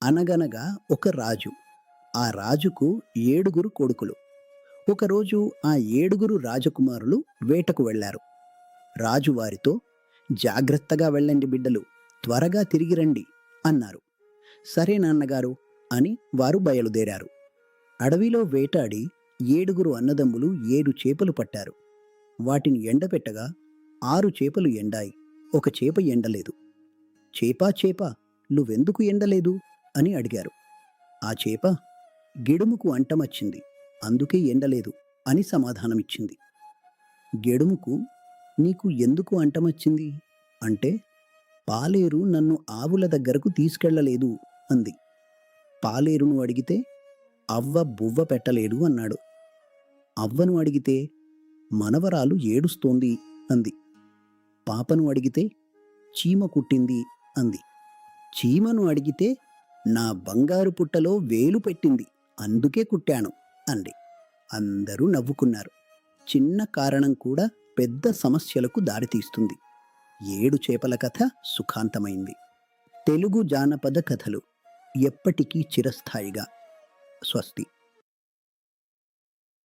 అనగనగా ఒక రాజు. ఆ రాజుకు ఏడుగురు కొడుకులు. ఒకరోజు ఆ ఏడుగురు రాజకుమారులు వేటకు వెళ్లారు. రాజు వారితో, జాగ్రత్తగా వెళ్ళండి బిడ్డలు, త్వరగా తిరిగి రండి అన్నారు. సరే నాన్నగారు అని వారు బయలుదేరారు. అడవిలో వేటాడి ఏడుగురు అన్నదమ్ములు 7 చేపలు పట్టారు. వాటిని ఎండపెట్టగా 6 చేపలు ఎండాయి. ఒక చేప ఎండలేదు. చేపా చేపా, నువ్వెందుకు ఎండలేదు అని అడిగారు. ఆ చేప, గిడుముకు అంటమచ్చింది, అందుకే ఎండలేదు అని సమాధానమిచ్చింది. గెడుముకు, నీకు ఎందుకు అంటమచ్చింది అంటే, పాలేరు నన్ను ఆవుల దగ్గరకు తీసుకెళ్ళలేదు అంది. పాలేరును అడిగితే, అవ్వ బువ్వ పెట్టలేదు అన్నాడు. అవ్వను అడిగితే, మనవరాలు ఏడుస్తోంది అంది. పాపను అడిగితే, చీమ కుట్టింది అంది. చీమను అడిగితే, నా బంగారు పుట్టలో వేలు పెట్టింది, అందుకే కుట్టాను అంది. అందరూ నవ్వుకున్నారు. చిన్న కారణం కూడా పెద్ద సమస్యలకు దారితీస్తుంది. 7 చేపల కథ సుఖాంతమైంది. తెలుగు జానపద కథలు ఎప్పటికీ చిరస్థాయిగా. స్వస్తి.